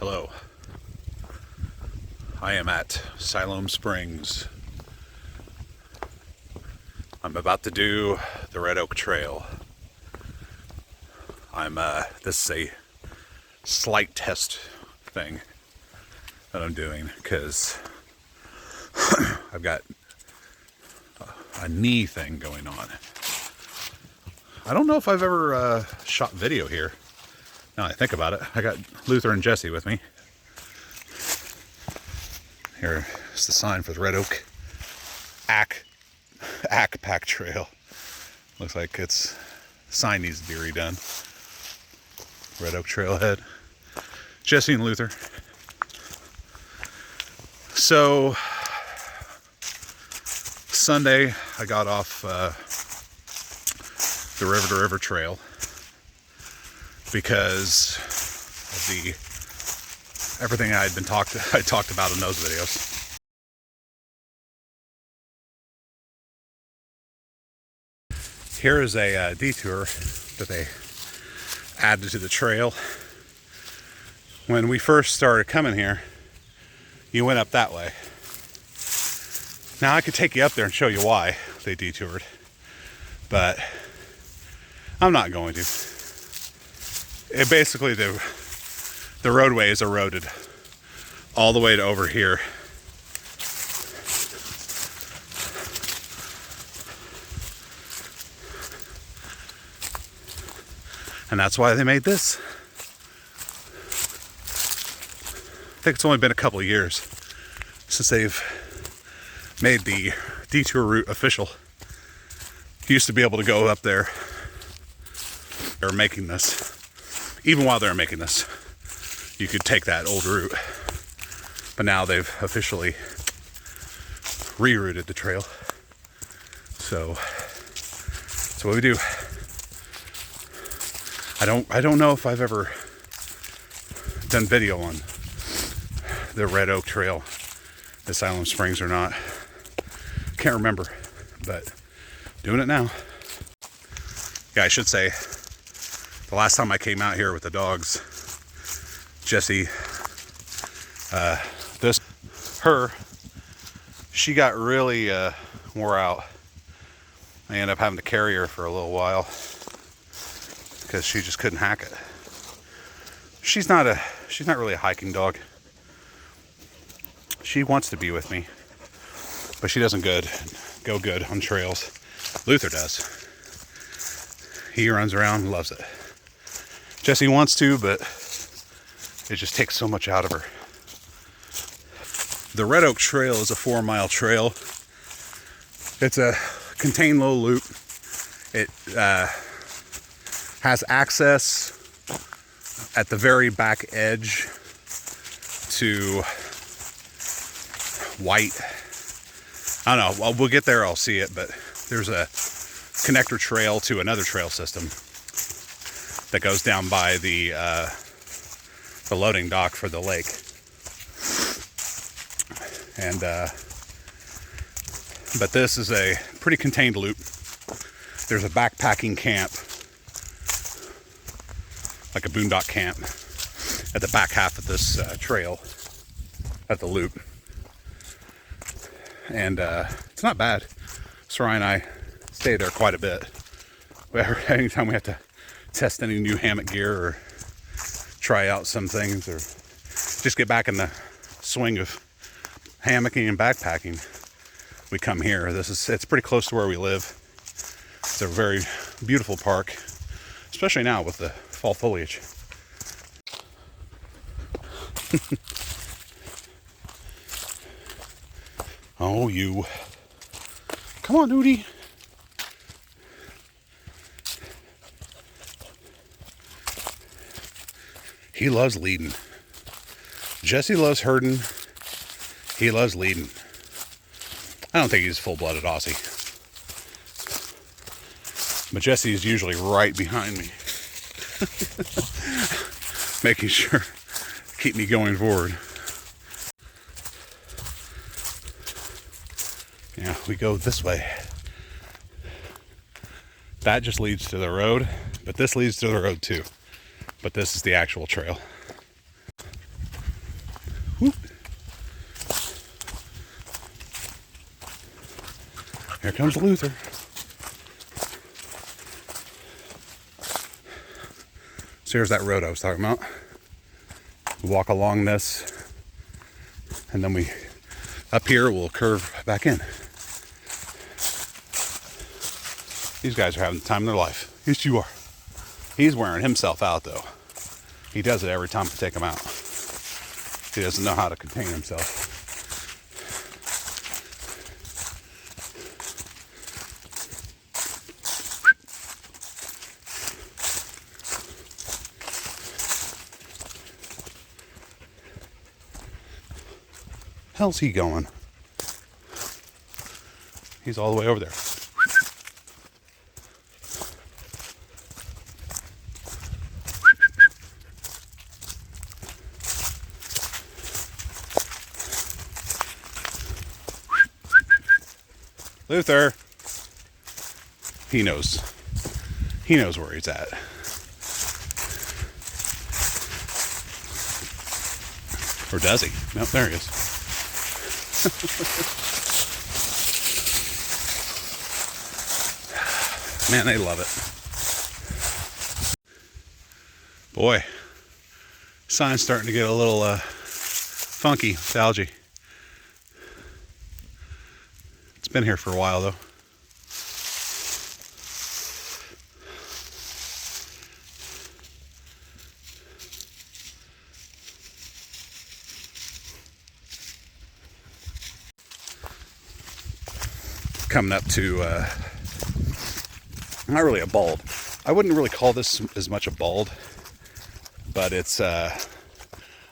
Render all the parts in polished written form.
Hello. I am at Siloam Springs. I'm about to do the Red Oak Trail. This is a slight test thing that I'm doing because I've got a knee thing going on. I don't know if I've ever shot video here. Now I think about it, I got Luther and Jessie with me. Here's the sign for the Red Oak Pack Trail. Looks like it's sign needs to be redone. Red Oak Trailhead. Jessie and Luther. So Sunday I got off the River to River Trail because of everything I talked about in those videos. Here is a detour that they added to the trail. When we first started coming here, you went up that way. Now I could take you up there and show you why they detoured, but I'm not going to. It basically, the roadway is eroded all the way to over here. And that's why they made this. I think it's only been a couple of years since they've made the detour route official. You used to be able to go up there. They're making this. Even while they're making this, you could take that old route. But now they've officially rerouted the trail. So that's what we do. I don't know if I've ever done video on the Red Oak Trail at Siloam Springs or not. Can't remember, but doing it now. Yeah, I should say, the last time I came out here with the dogs, Jessie, she got really wore out. I ended up having to carry her for a little while because she just couldn't hack it. She's not really a hiking dog. She wants to be with me, but she doesn't go good on trails. Luther does. He runs around and loves it. Jessie wants to, but it just takes so much out of her. The Red Oak Trail is a 4-mile trail. It's a contained low loop. It has access at the very back edge to White. I don't know. Well, we'll get there. I'll see it, but there's a connector trail to another trail system that goes down by the loading dock for the lake. And but this is a pretty contained loop. There's a backpacking camp, like a boondock camp, at the back half of this trail at the loop. And it's not bad. Soraya and I stay there quite a bit. Anytime we have to test any new hammock gear or try out some things or just get back in the swing of hammocking and backpacking, we come here. It's pretty close to where we live. It's a very beautiful park, especially now with the fall foliage. Oh, you. Come on, Nudie. He loves leading. Jessie loves herding. He loves leading. I don't think he's full-blooded Aussie. But Jessie's usually right behind me. Making sure to keep me going forward. Yeah, we go this way. That just leads to the road, but this leads to the road too. But this is the actual trail. Here comes Luther. So here's that road I was talking about. We walk along this, and then we, up here, we'll curve back in. These guys are having the time of their life. Yes, you are. He's wearing himself out, though. He does it every time I take him out. He doesn't know how to contain himself. How's he going? He's all the way over there. Luther. He knows. He knows where he's at. Or does he? Nope, there he is. Man, they love it. Boy, sign's starting to get a little funky with algae. It's been here for a while, though. Coming up to, not really a bald. I wouldn't really call this as much a bald, but it's a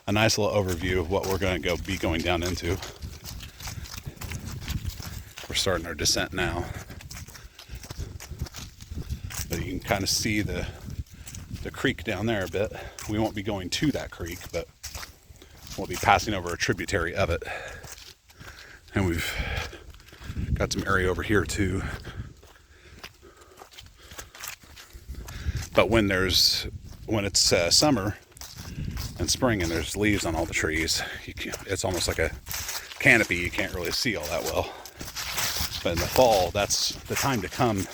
nice little overview of what we're going to be going down into. We're starting our descent now, but you can kind of see the creek down there a bit. We won't be going to that creek, but we'll be passing over a tributary of it, and we've got some area over here too. But when it's summer and spring and there's leaves on all the trees, it's almost like a canopy. You can't really see all that well. But in the fall, that's the time to come.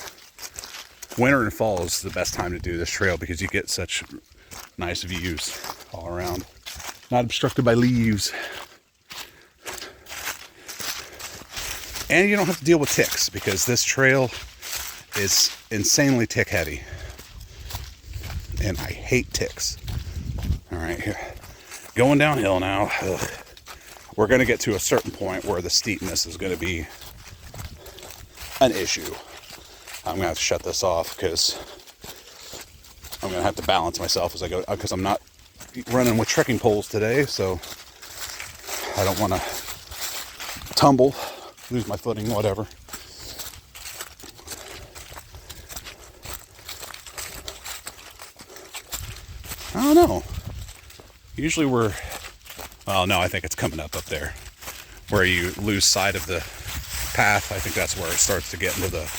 Winter and fall is the best time to do this trail because you get such nice views all around. Not obstructed by leaves. And you don't have to deal with ticks because this trail is insanely tick heavy. And I hate ticks. All right, here. Going downhill now. Ugh. We're going to get to a certain point where the steepness is going to be an issue. I'm going to have to shut this off because I'm going to have to balance myself as I go, because I'm not running with trekking poles today, so I don't want to tumble, lose my footing, whatever. I don't know. Usually well, no, I think it's coming up there where you lose sight of the path. I think that's where it starts to get into the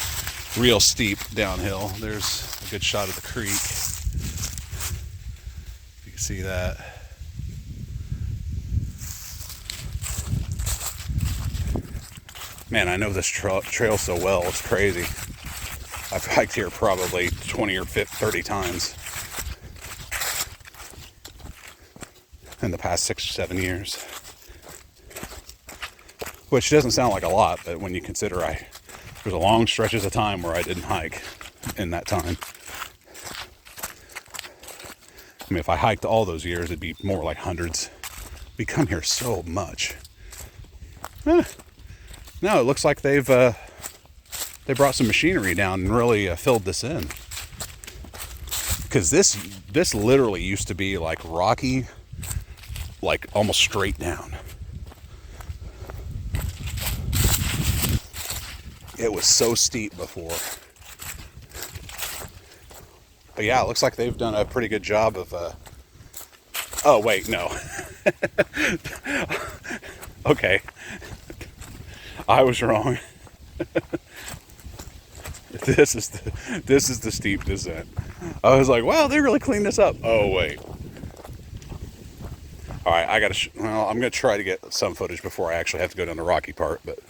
real steep downhill. There's a good shot of the creek. You can see that. Man, I know this trail so well. It's crazy. I've hiked here probably 20 or 30 times in the past 6 or 7 years. Which doesn't sound like a lot, but when you consider there's a long stretches of time where I didn't hike in that time. I mean, if I hiked all those years, it'd be more like hundreds. We come here so much. No, it looks like they brought some machinery down and really filled this in. Because this literally used to be like rocky, like almost straight down. It was so steep before. But yeah, it looks like they've done a pretty good job of, oh wait, no. Okay. I was wrong. This is the steep descent. I was like, wow, they really cleaned this up. Oh wait. All right, I'm gonna try to get some footage before I actually have to go down the rocky part, but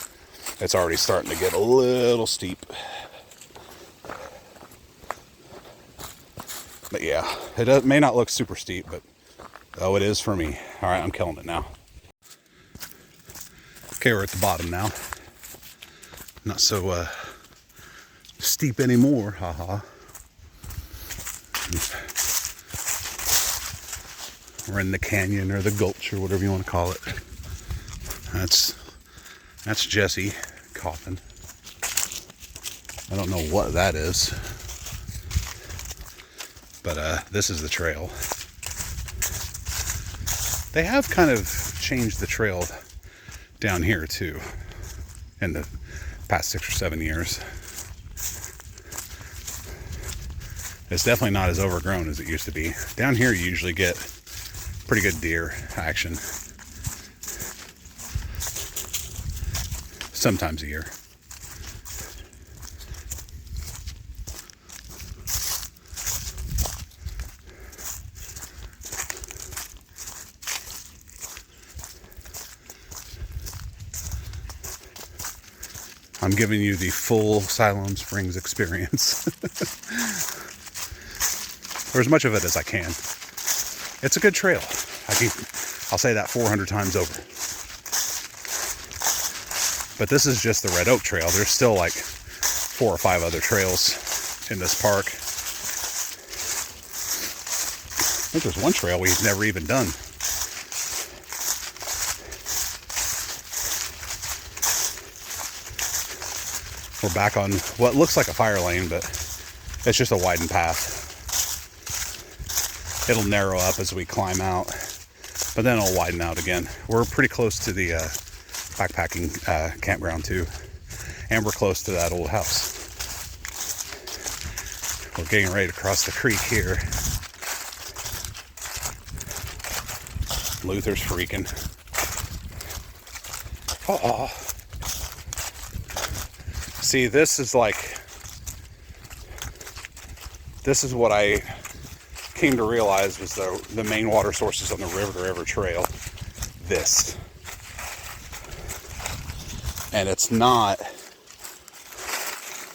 It's already starting to get a little steep. But yeah, it may not look super steep, but oh, it is for me. All right, I'm killing it now. Okay, we're at the bottom now. Not so steep anymore, haha. We're in the canyon or the gulch or whatever you want to call it. That's Jessie coughing. I don't know what that is, but this is the trail. They have kind of changed the trail down here too in the past 6 or 7 years. It's definitely not as overgrown as it used to be. Down here you usually get pretty good deer action sometimes a year. I'm giving you the full Siloam Springs experience. Or as much of it as I can. It's a good trail. I'll say that 400 times over. But this is just the Red Oak Trail. There's still like 4 or 5 other trails in this park. I think there's one trail we've never even done. We're back on what looks like a fire lane, but it's just a widened path. It'll narrow up as we climb out, but then it'll widen out again. We're pretty close to the backpacking campground too, and we're close to that old house. We're getting ready to cross the creek here. Luther's freaking. Uh-oh. See, this is what I came to realize was the main water sources on the River to River Trail. This. And it's not,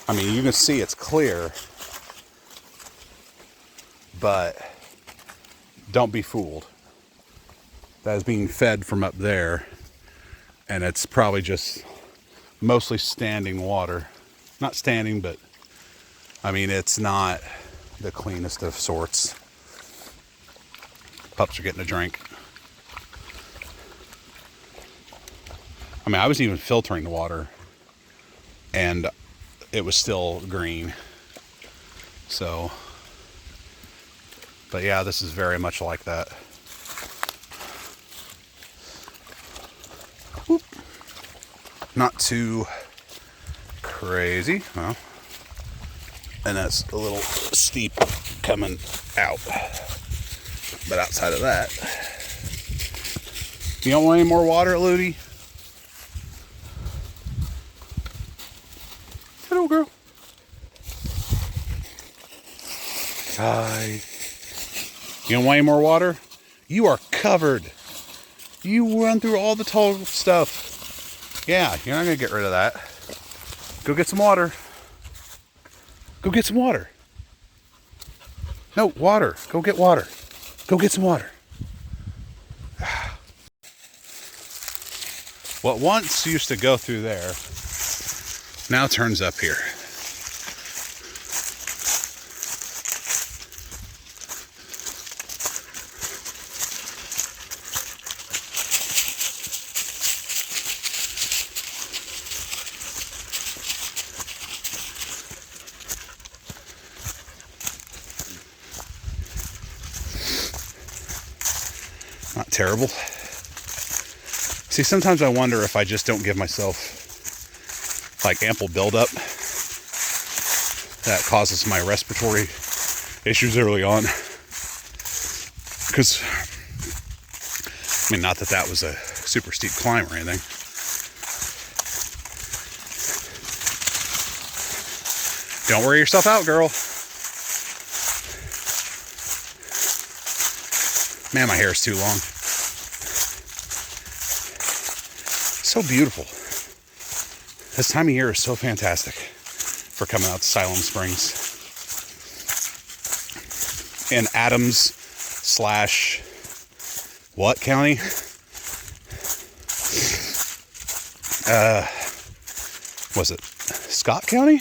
I mean, you can see it's clear, but don't be fooled. That is being fed from up there, and it's probably just mostly standing water. Not standing, but I mean, it's not the cleanest of sorts. Pups are getting a drink. I mean, I was even filtering the water and it was still green. So, but yeah, this is very much like that. Whoop. Not too crazy. Well, and that's a little steep coming out. But outside of that, you don't want any more water, Ludi? Hello, girl. Hi. You don't want any more water? You are covered. You run through all the tall stuff. Yeah, you're not going to get rid of that. Go get some water. Go get some water. No, water. Go get water. Go get some water. What once used to go through there now turns up here. Not terrible. See, sometimes I wonder if I just don't give myself like ample buildup. That causes my respiratory issues early on. Because, I mean, not that that was a super steep climb or anything. Don't wear yourself out, girl. Man, my hair is too long. So beautiful. This time of year is so fantastic for coming out to Siloam Springs. In Adams slash what county? Was it Scott County?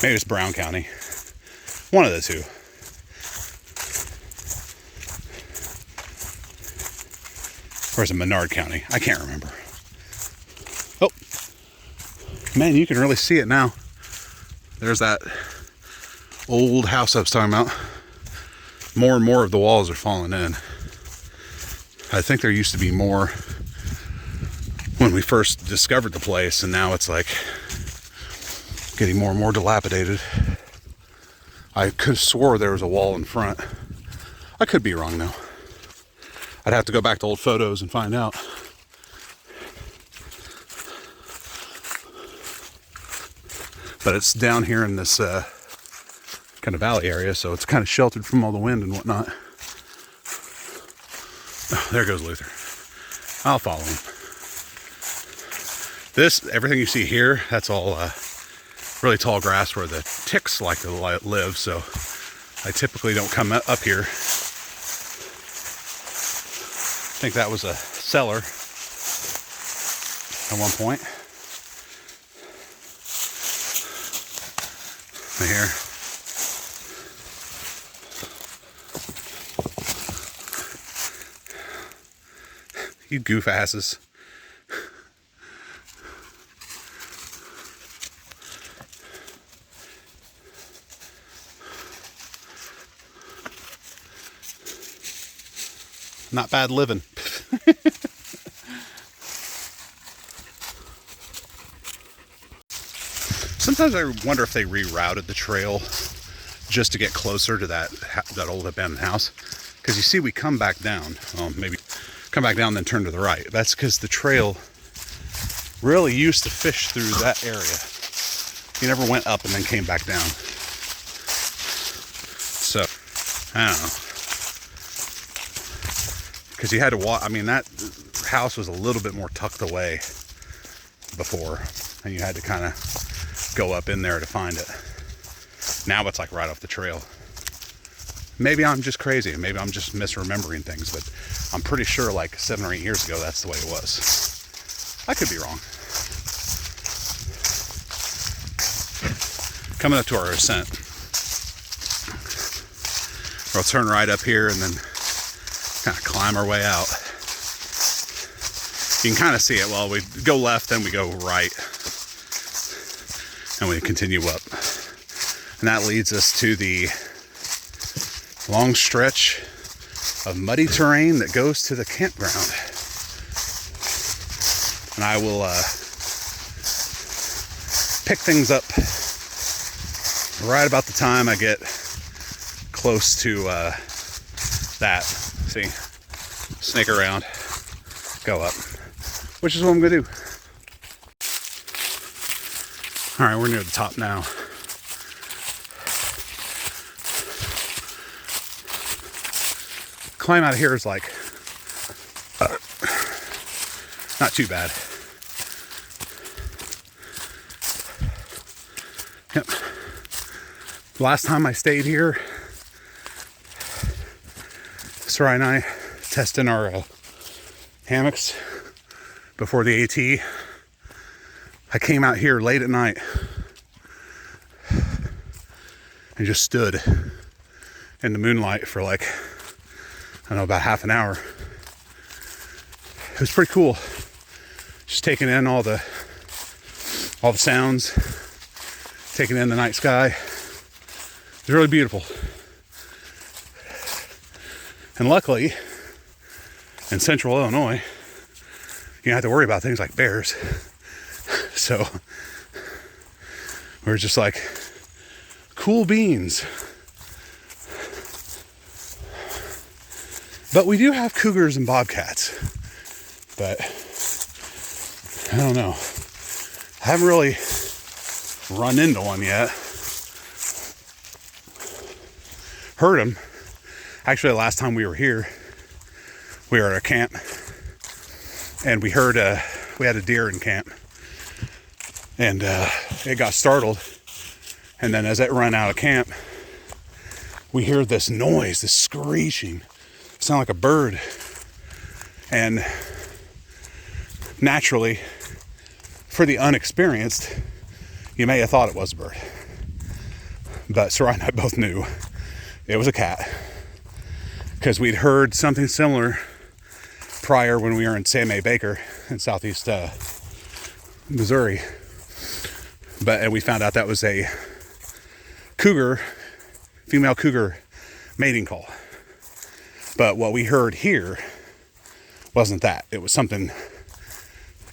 Maybe it's Brown County. One of the two. Or is it Menard County? I can't remember. Oh, man, you can really see it now. There's that old house I was talking about. More and more of the walls are falling in. I think there used to be more when we first discovered the place, and now it's like getting more and more dilapidated. I could have swore there was a wall in front. I could be wrong though. I'd have to go back to old photos and find out. But it's down here in this kind of valley area, so it's kind of sheltered from all the wind and whatnot. Oh, there goes Luther. I'll follow him. Everything you see here, that's all really tall grass where the ticks like to live, so I typically don't come up here. I think that was a cellar at one point. Right here. You goof asses. Not bad living. Sometimes I wonder if they rerouted the trail just to get closer to that old abandoned house. Because you see, we come back down. Maybe come back down, then turn to the right. That's because the trail really used to fish through that area. You never went up and then came back down. So, I don't know. Because you had to walk. I mean, that house was a little bit more tucked away before, and you had to kind of go up in there to find it. Now it's like right off the trail. Maybe I'm just crazy. Maybe I'm just misremembering things, but I'm pretty sure like 7 or 8 years ago, that's the way it was. I could be wrong. Coming up to our ascent. We'll turn right up here and then kind of climb our way out. You can kind of see it. Well, we go left, then we go right, and we continue up. And that leads us to the long stretch of muddy terrain that goes to the campground. And I will pick things up right about the time I get close to that. See, snake around, go up, which is what I'm gonna do. All right, we're near the top now. Climb out of here is like not too bad. Yep. Last time I stayed here, Sarai and I testing our hammocks before the AT. I came out here late at night and just stood in the moonlight for like, I don't know, about half an hour. It was pretty cool. Just taking in all the sounds, taking in the night sky. It was really beautiful. And luckily, in central Illinois, you don't have to worry about things like bears. So we're just like, cool beans. But we do have cougars and bobcats. But I don't know. I haven't really run into one yet. Heard them. Actually, the last time we were here, we were at a camp, and we heard we had a deer in camp, and it got startled. And then as it ran out of camp, we hear this noise, this screeching, sound like a bird. And naturally, for the unexperienced, you may have thought it was a bird. But Sarai and I both knew it was a cat, because we'd heard something similar prior when we were in Sam A. Baker in southeast Missouri. And we found out that was a cougar, female cougar mating call. But what we heard here wasn't that. It was something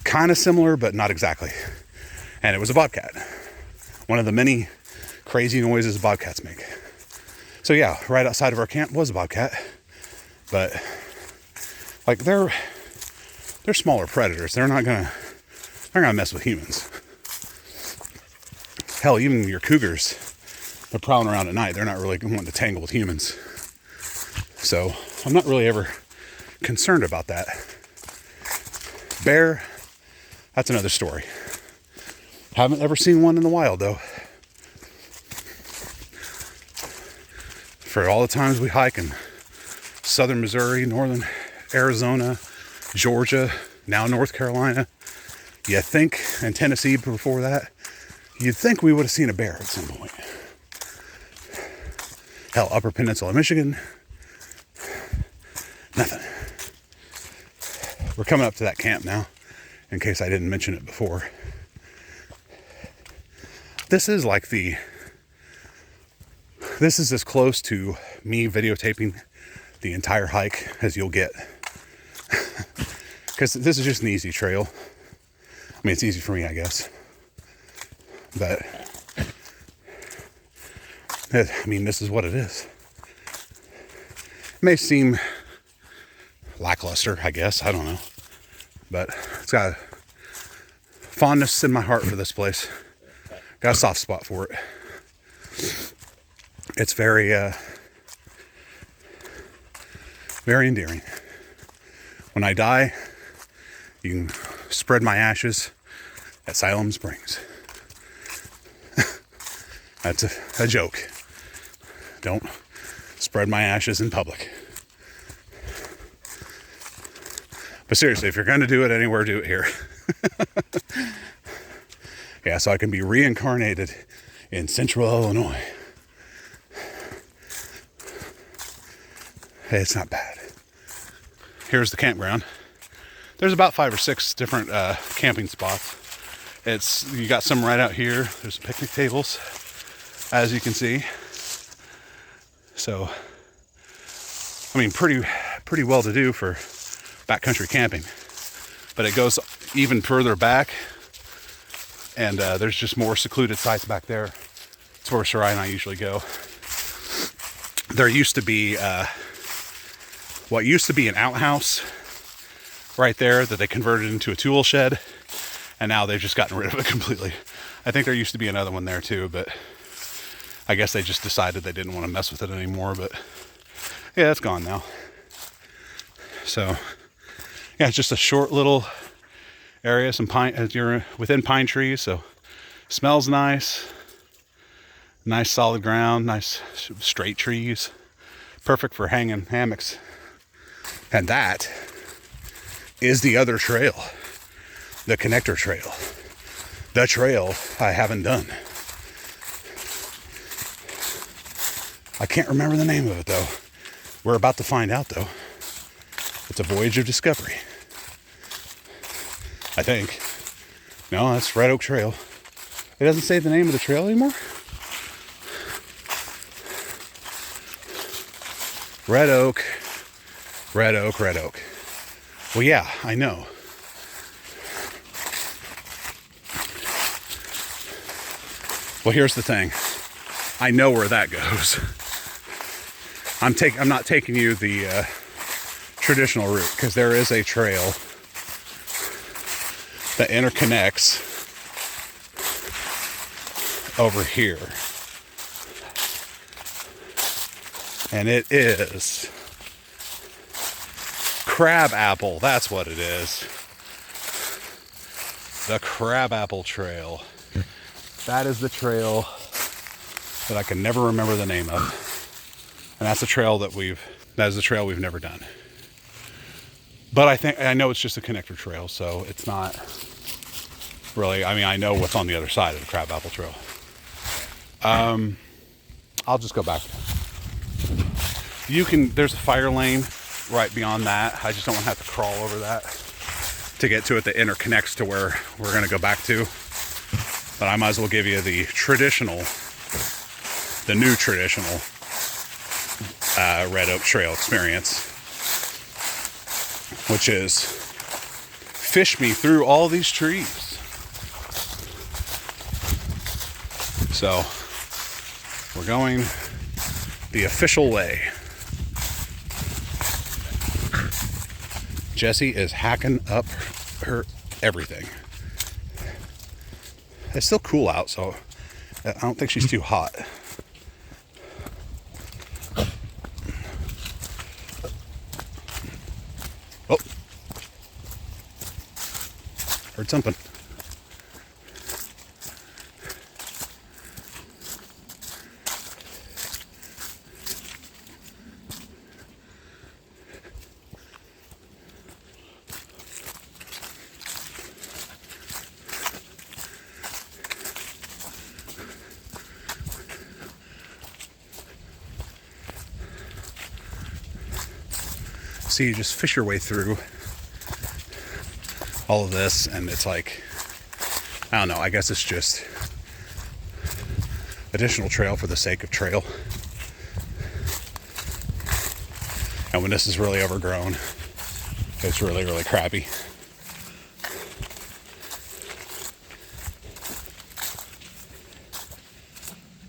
kind of similar, but not exactly. And it was a bobcat. One of the many crazy noises bobcats make. So yeah, right outside of our camp was a bobcat. But like they're smaller predators. They're not gonna mess with humans. Hell, even your cougars, they're prowling around at night. They're not really wanting to tangle with humans. So I'm not really ever concerned about that. Bear, that's another story. Haven't ever seen one in the wild though. For all the times we hike in southern Missouri, northern Arizona, Georgia, now North Carolina, you think, and Tennessee before that, you'd think we would have seen a bear at some point. Hell, Upper Peninsula, Michigan, nothing. We're coming up to that camp now, in case I didn't mention it before. This is as close to me videotaping the entire hike as you'll get. Because this is just an easy trail. I mean, it's easy for me, I guess. But, I mean, this is what it is. It may seem lackluster, I guess. I don't know. But it's got a fondness in my heart for this place. Got a soft spot for it. It's very, very endearing. When I die, you can spread my ashes at Siloam Springs. That's a joke. Don't spread my ashes in public. But seriously, if you're going to do it anywhere, do it here. Yeah, so I can be reincarnated in Central Illinois. Hey, it's not bad. Here's the campground. There's about 5 or 6 different camping spots. You got some right out here. There's picnic tables, as you can see. So, I mean, pretty well to do for backcountry camping. But it goes even further back, and there's just more secluded sites back there. It's where Sarai and I usually go. There used to be what used to be an outhouse right there that they converted into a tool shed, and now they've just gotten rid of it completely. I think there used to be another one there too, but I guess they just decided they didn't want to mess with it anymore. But yeah, it's gone now. So yeah, it's just a short little area, some pine, you're within pine trees, so smells nice solid ground, nice straight trees, perfect for hanging hammocks. And that is the other trail, the connector trail, the trail I haven't done. I can't remember the name of it though. We're about to find out though. It's a voyage of discovery, I think. No, that's Red Oak Trail. It doesn't say the name of the trail anymore. Red Oak, Red Oak, Red Oak. Well, yeah, I know. Well, here's the thing. I know where that goes. I'm not taking you the traditional route, because there is a trail that interconnects over here. And it is crab apple. That's what it is. The Crabapple Trail. That is the trail that I can never remember the name of. And that's the trail that is the trail we've never done. But I know it's just a connector trail, so it's not really, I mean, I know what's on the other side of the Crabapple Trail. I'll just go back. There's a fire lane right beyond that. I just don't want to have to crawl over that to get to it that interconnects to where we're going to go back to. But I might as well give you the new traditional Red Oak Trail experience, which is fish me through all these trees. So we're going the official way. Jessie is hacking up her everything. It's still cool out, so I don't think she's too hot. Oh, heard something. So you just fish your way through all of this, and it's like, I don't know, I guess it's just additional trail for the sake of trail. And when this is really overgrown, it's really, really crappy.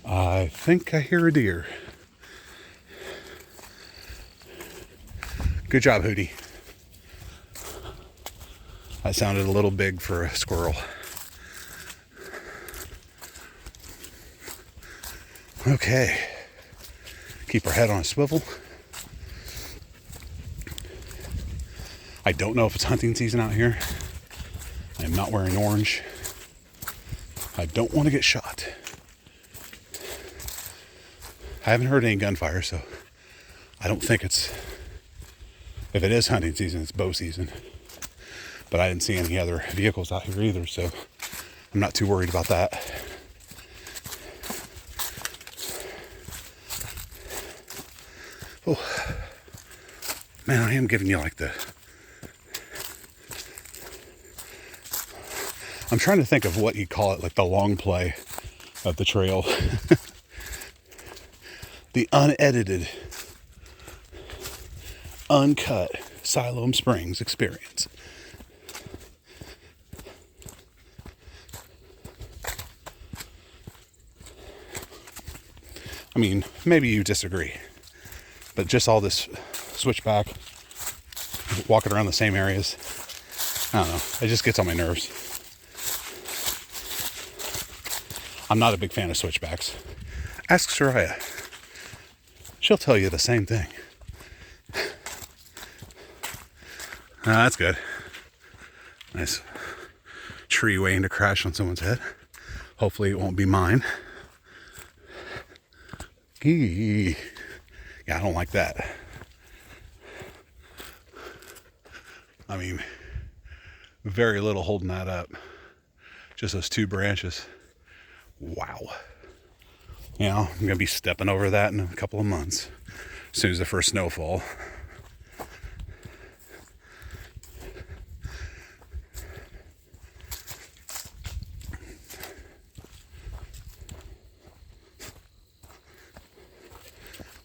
I think I hear a deer. Good job, Hootie. That sounded a little big for a squirrel. Okay. Keep our head on a swivel. I don't know if it's hunting season out here. I am not wearing orange. I don't want to get shot. I haven't heard any gunfire, so I don't think if it is hunting season, it's bow season. But I didn't see any other vehicles out here either, so I'm not too worried about that. Oh, man, I am giving you like I'm trying to think of what you call it, like the long play of the trail. The unedited, uncut Siloam Springs experience. I mean, maybe you disagree, but just all this switchback, walking around the same areas, I don't know, it just gets on my nerves. I'm not a big fan of switchbacks. Ask Soraya. She'll tell you the same thing. That's good. Nice tree waiting to crash on someone's head. Hopefully it won't be mine. Yeah, I don't like that. I mean, very little holding that up. Just those two branches. Wow. You know, I'm going to be stepping over that in a couple of months. As soon as the first snowfall.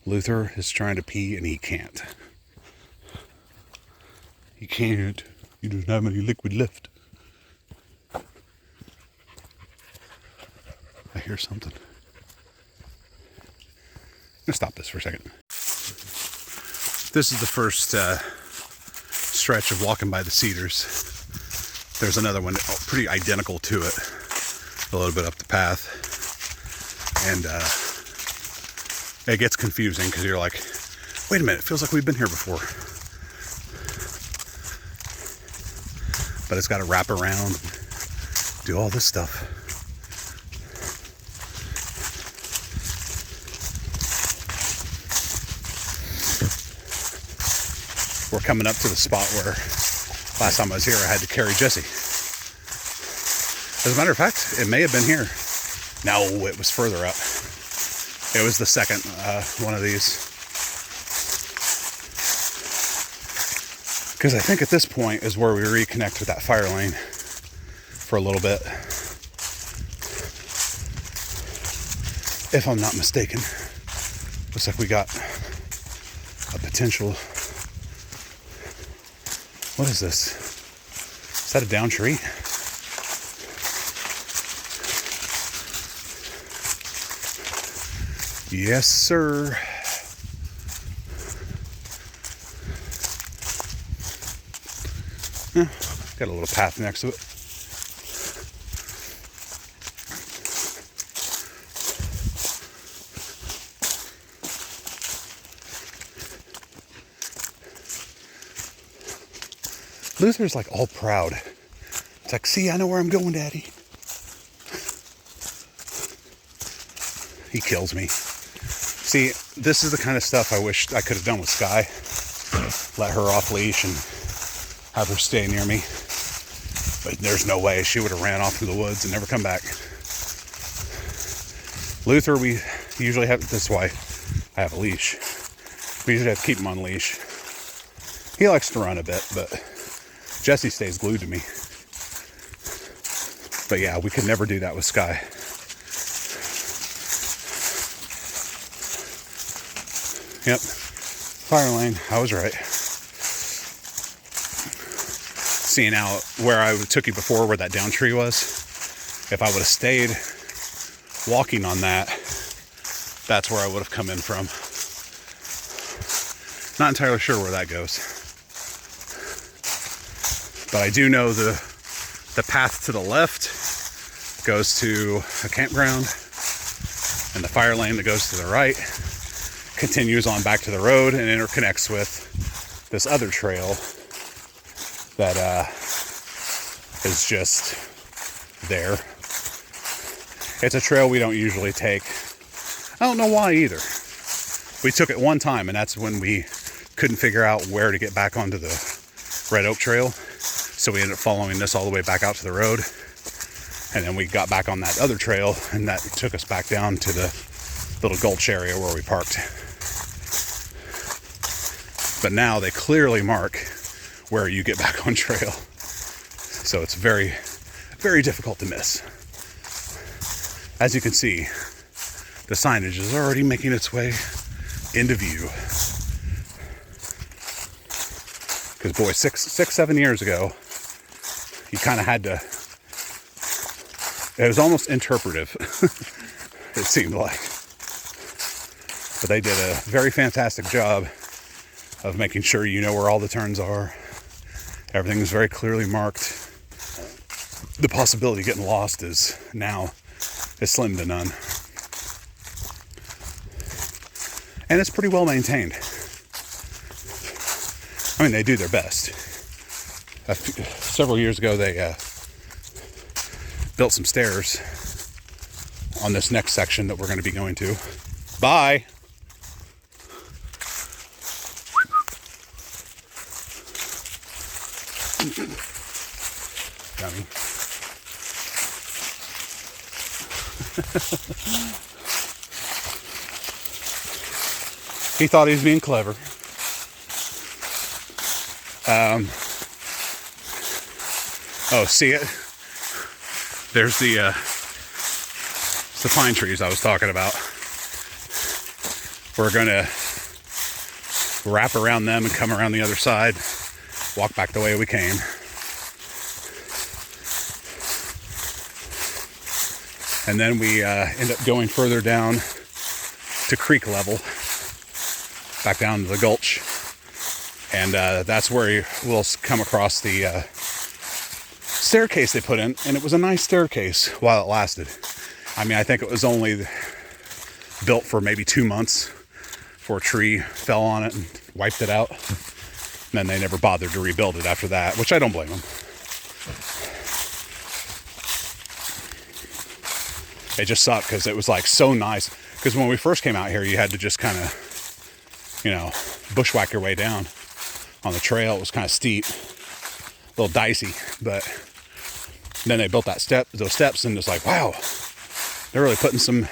Luther is trying to pee and he can't. He can't. He doesn't have any liquid left. I hear something. I'm gonna stop this for a second. This is the first stretch of walking by the cedars. There's another one pretty identical to it, a little bit up the path. And it gets confusing because you're like, wait a minute, it feels like we've been here before. But it's got to wrap around. do all this stuff. We're coming up to the spot where last time I was here, I had to carry Jessie. As a matter of fact, it may have been here. No, it was further up. It was the second one of these. Because I think at this point is where we reconnect with that fire lane for a little bit. If I'm not mistaken. Looks like we got a potential. What is this? Is that a down tree? Yes, sir. Got a little path next to it. Luther's like all proud. It's like, see, I know where I'm going, Daddy. He kills me. See, this is the kind of stuff I wish I could have done with Sky. Let her off leash and have her stay near me. But there's no way. She would have ran off into the woods and never come back. Luther, we usually have, this is why I have a leash. We usually have to keep him on leash. He likes to run a bit, but Jessie stays glued to me. But yeah, we could never do that with Sky. Yep, fire lane, I was right. Seeing out where I took you before, where that down tree was, if I would have stayed walking on that, that's where I would have come in from. Not entirely sure where that goes. But I do know the path to the left goes to a campground, and the fire lane that goes to the right continues on back to the road and interconnects with this other trail that is just there. It's a trail we don't usually take. I don't know why either. We took it one time, and that's when we couldn't figure out where to get back onto the Red Oak Trail. So we ended up following this all the way back out to the road. And then we got back on that other trail, and that took us back down to the little gulch area where we parked. But now they clearly mark where you get back on trail. So it's very, very difficult to miss. As you can see, the signage is already making its way into view. Because boy, 7 years ago, you kind of had to, it was almost interpretive, it seemed like. But they did a very fantastic job of making sure you know where all the turns are. Everything is very clearly marked. The possibility of getting lost is now is slim to none. And it's pretty well maintained. I mean, they do their best. Several years ago, they built some stairs on this next section that we're going to be going to. Bye! Dummy. He thought he was being clever. Oh, see it? There's the pine trees I was talking about. We're gonna wrap around them and come around the other side, walk back the way we came. And then we end up going further down to creek level, back down to the gulch. And that's where we'll come across the staircase they put in. And it was a nice staircase while it lasted. I mean, I think it was only built for maybe 2 months before a tree fell on it and wiped it out. And then they never bothered to rebuild it after that, which I don't blame them. it just sucked because it was like so nice. Because when we first came out here, you had to just kind of, you know, bushwhack your way down on the trail. It was kind of steep, a little dicey, but then they built those steps, and it's like, wow, they're really putting some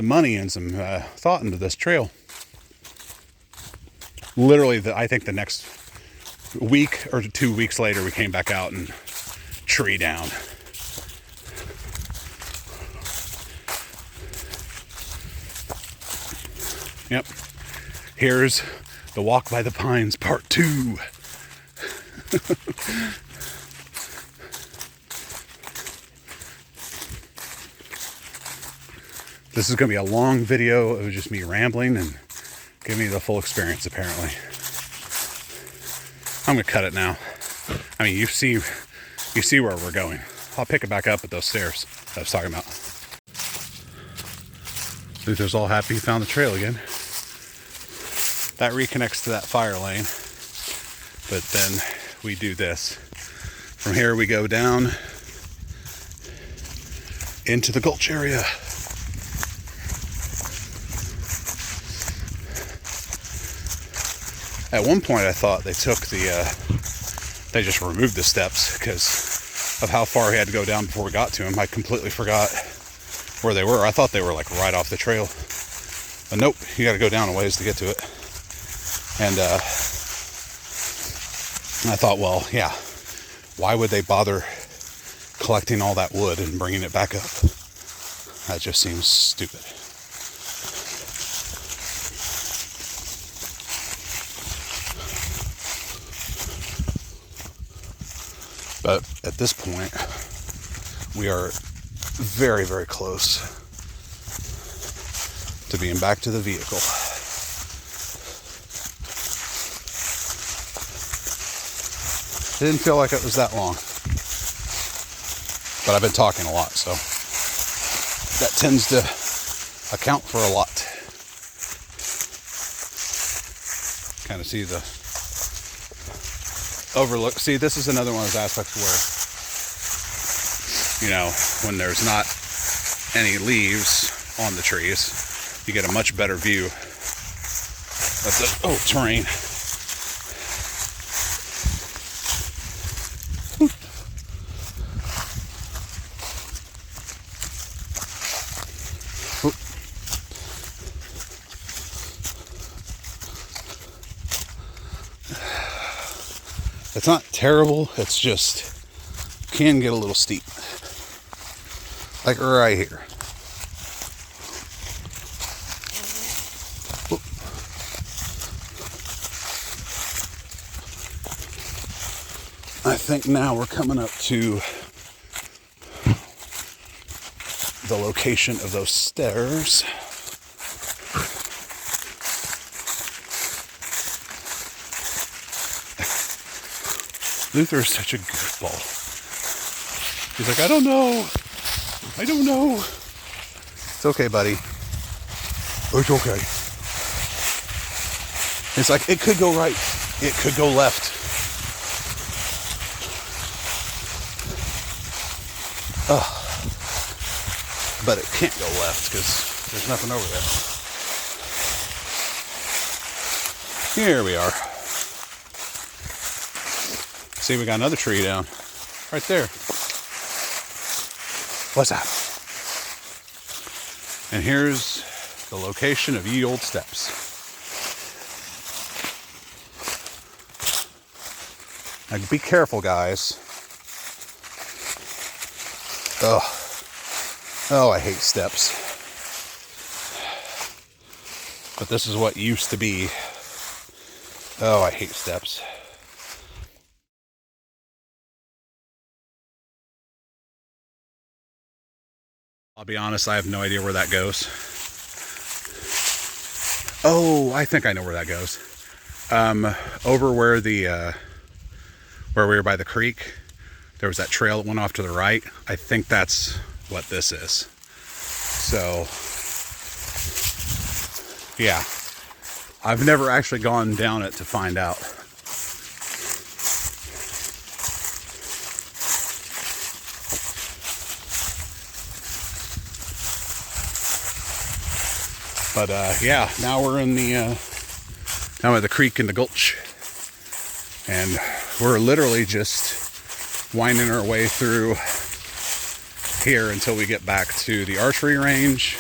money and some thought into this trail. Literally, I think the next week or 2 weeks later, we came back out and tree down. Yep. Here's the Walk by the Pines Part 2. This is going to be a long video of just me rambling and giving you the full experience, apparently. I'm going to cut it now. I mean, you see where we're going. I'll pick it back up at those stairs that I was talking about. Luther's all happy he found the trail again. That reconnects to that fire lane. But then we do this. From here we go down into the gulch area. At one point I thought they took they just removed the steps because of how far we had to go down before we got to them. I completely forgot where they were. I thought they were like right off the trail. But nope, you got to go down a ways to get to it. And I thought, well, yeah, why would they bother collecting all that wood and bringing it back up? That just seems stupid. But at this point, we are very, very close to being back to the vehicle. It didn't feel like it was that long. But I've been talking a lot, so that tends to account for a lot. Kind of see the overlook. See, this is another one of those aspects where, you know, when there's not any leaves on the trees, you get a much better view of the terrain. It's not terrible, it's just can get a little steep. Like right here. Oop. I think now we're coming up to the location of those stairs. Luther is such a goofball. He's like, I don't know. It's okay, buddy. It's okay. It's like, it could go right. It could go left. But it can't go left because there's nothing over there. Here we are. See, we got another tree down right there. What's that? And here's the location of ye old steps. Now be careful, guys. Oh, I hate steps. But this is what used to be. Oh, I hate steps. I'll be honest, I have no idea where that goes. Oh, I think I know where that goes. Over where where we were by the creek, there was that trail that went off to the right. I think that's what this is. So, yeah. I've never actually gone down it to find out. But yeah, now we're in the down at the creek in the gulch, and we're literally just winding our way through here until we get back to the archery range,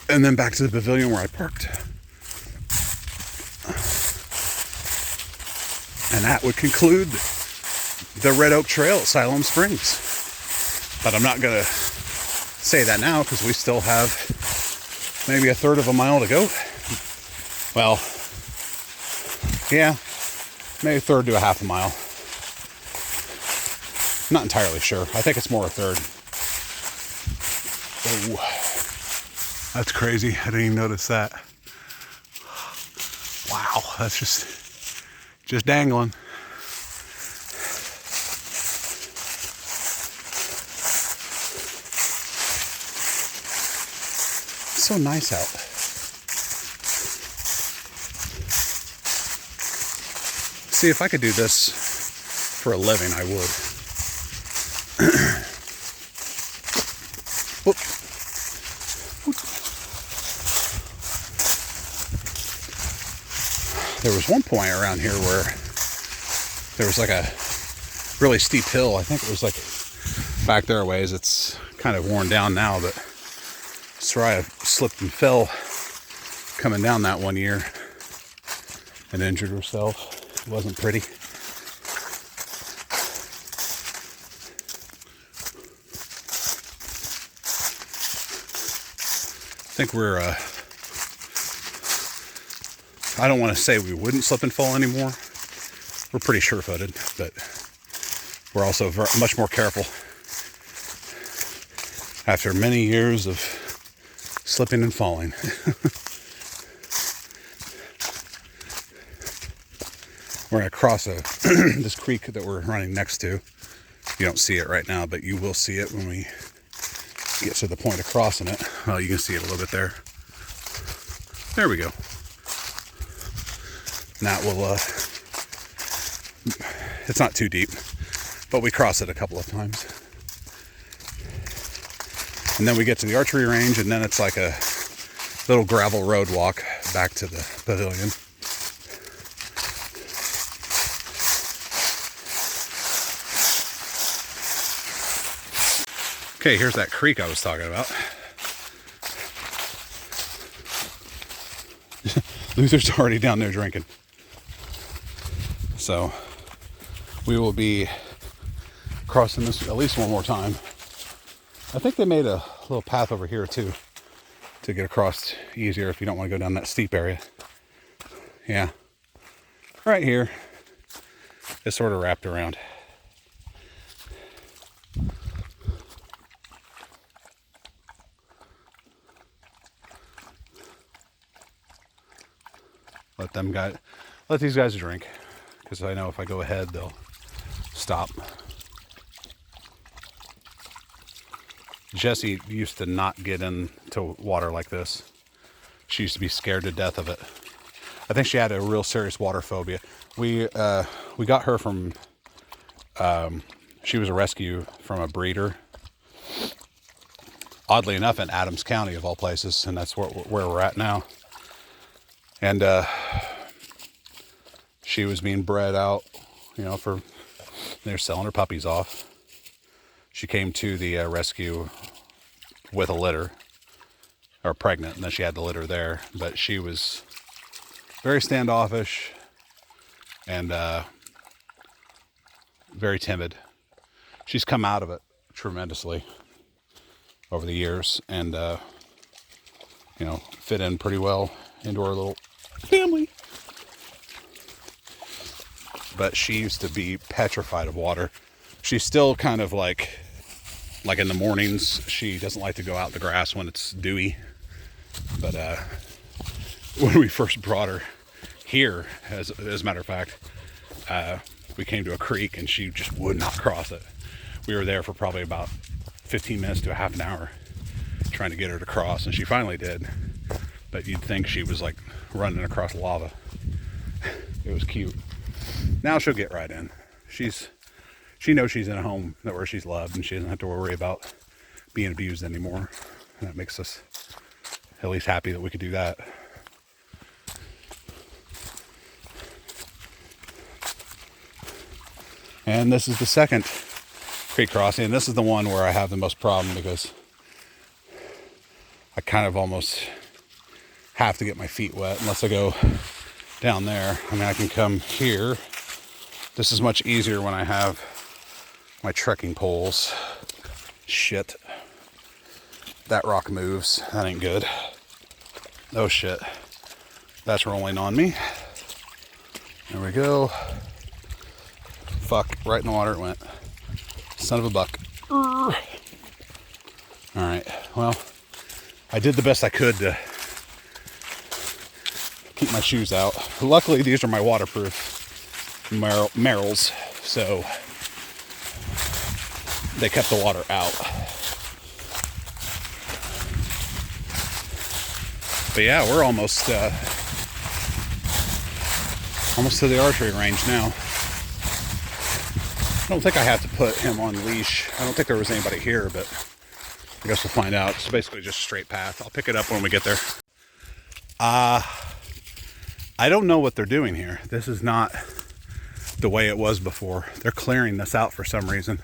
and then back to the pavilion where I parked. And that would conclude the Red Oak Trail at Siloam Springs. But I'm not gonna say that now because we still have maybe a third of a mile to go. Well, yeah, maybe a third to a half a mile. Not entirely sure. I think it's more a third. Oh, that's crazy. I didn't even notice that. Wow, that's just dangling. It's so nice out. See, if I could do this for a living, I would. Whoop. There was one point around here where there was like a really steep hill. I think it was like back there a ways. It's kind of worn down now, but Soraya slipped and fell coming down that one year and injured herself. It wasn't pretty. I think we're, I don't want to say we wouldn't slip and fall anymore. We're pretty sure-footed, but we're also much more careful. After many years of slipping and falling. We're going to cross this creek that we're running next to. You don't see it right now, but you will see it when we get to the point of crossing it. Well, you can see it a little bit there. There we go. And that will, it's not too deep, but we cross it a couple of times. And then we get to the archery range, and then it's like a little gravel road walk back to the pavilion. Okay, here's that creek I was talking about. Luther's already down there drinking. So we will be crossing this at least one more time. I think they made a little path over here too to get across easier if you don't want to go down that steep area. Yeah, right here. It's sort of wrapped around. Let these guys drink, because I know if I go ahead, they'll stop. Jessie used to not get into water like this. She used to be scared to death of it. I think she had a real serious water phobia. We got her from, she was a rescue from a breeder. Oddly enough, in Adams County, of all places, and that's where we're at now. And she was being bred out, you know, they're selling her puppies off. She came to the rescue with a litter, or pregnant, and then she had the litter there. But she was very standoffish and very timid. She's come out of it tremendously over the years, and you know, fit in pretty well into our little family. But she used to be petrified of water. She's still kind of like in the mornings, she doesn't like to go out in the grass when it's dewy. But when we first brought her here, as a matter of fact, we came to a creek and she just would not cross it. We were there for probably about 15 minutes to a half an hour trying to get her to cross, and she finally did. But you'd think she was like running across lava. It was cute. Now she'll get right in. She knows she's in a home where she's loved, and she doesn't have to worry about being abused anymore. And that makes us at least happy that we could do that. And this is the second creek crossing, and this is the one where I have the most problem because I kind of almost have to get my feet wet unless I go down there. I mean, I can come here. This is much easier when I have my trekking poles. Shit. That rock moves. That ain't good. Oh shit. That's rolling on me. There we go. Fuck, right in the water it went. Son of a buck. Alright, well, I did the best I could to keep my shoes out. Luckily, these are my waterproof Merrells, so they kept the water out. But yeah, we're almost to the archery range now. I don't think I have to put him on leash. I don't think there was anybody here, but I guess we'll find out. It's basically just a straight path. I'll pick it up when we get there. I don't know what they're doing here. This is not the way it was before. They're clearing this out for some reason.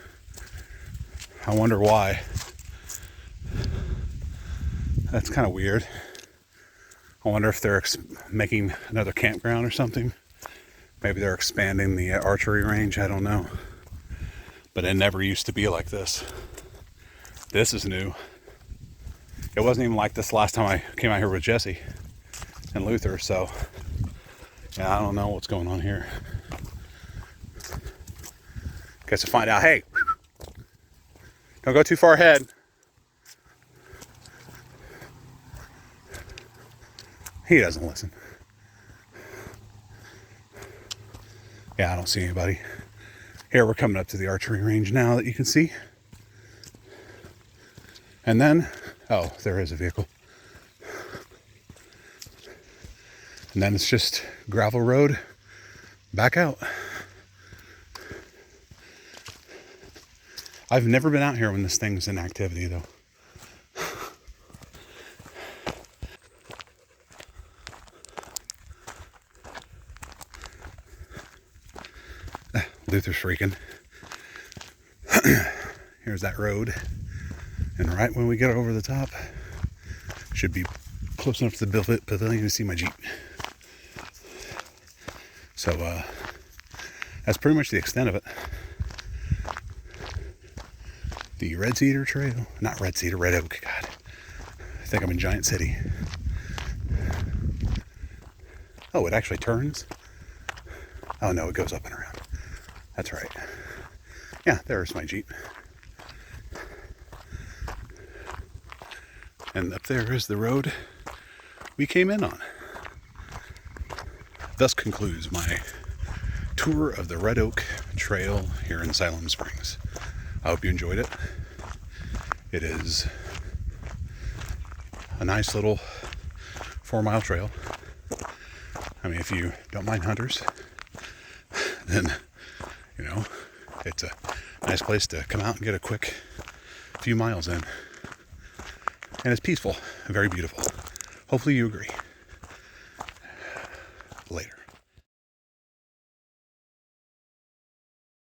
I wonder why. That's kind of weird. I wonder if they're making another campground or something. Maybe they're expanding the archery range. I don't know. But it never used to be like this. This is new. It wasn't even like this last time I came out here with Jessie and Luther, so yeah, I don't know what's going on here. Guess to find out. Hey, don't go too far ahead. He doesn't listen. Yeah, I don't see anybody. Here, we're coming up to the archery range now that you can see. And then, oh, there is a vehicle. And then it's just gravel road back out. I've never been out here when this thing's in activity, though. Luther's freaking. Here's that road. And right when we get over the top, should be close enough to the pavilion to see my Jeep. So, that's pretty much the extent of it. The Red Cedar Trail. Not Red Cedar, Red Oak. God. I think I'm in Giant City. Oh, it actually turns? Oh, no, it goes up and around. That's right. Yeah, there's my Jeep. And up there is the road we came in on. Thus concludes my tour of the Red Oak Trail here in Siloam Springs. I hope you enjoyed it. It is a nice little 4-mile trail. I mean, if you don't mind hunters, then, you know, it's a nice place to come out and get a quick few miles in. And it's peaceful and very beautiful. Hopefully you agree. Later.